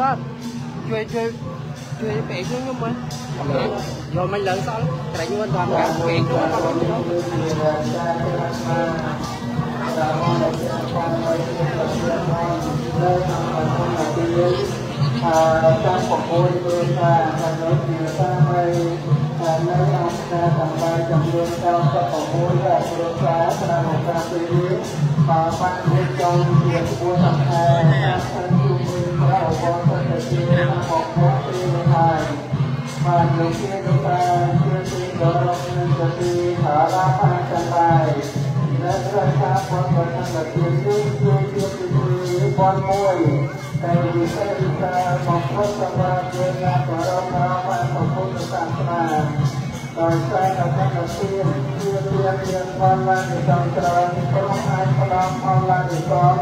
đó chơi bể xuống nhưng mà rồi mình lớn sao tại như anh toàn cả bể xuống trong cuộc vui tôi và đối chiều sang đây nơi ông ta tầm bay trong đường cao các cuộc vui và đường xá là một ca tươi và bạn bên trong việc của thằng hai thân chung nguyên và hậu con thân thể chia một mối tiêu hài và nhiều khi chúng ta chưa tin đó nên cho khi thở ra phan chân bài nên rất khác con thân là tiền chưa con môi tại vì sẽ đi ra một phút trong ba chuyên gia của ông và một phút của sản phẩm rồi sai là các đầu tiên chưa tiên con là để trong trời có ai có đông con là để con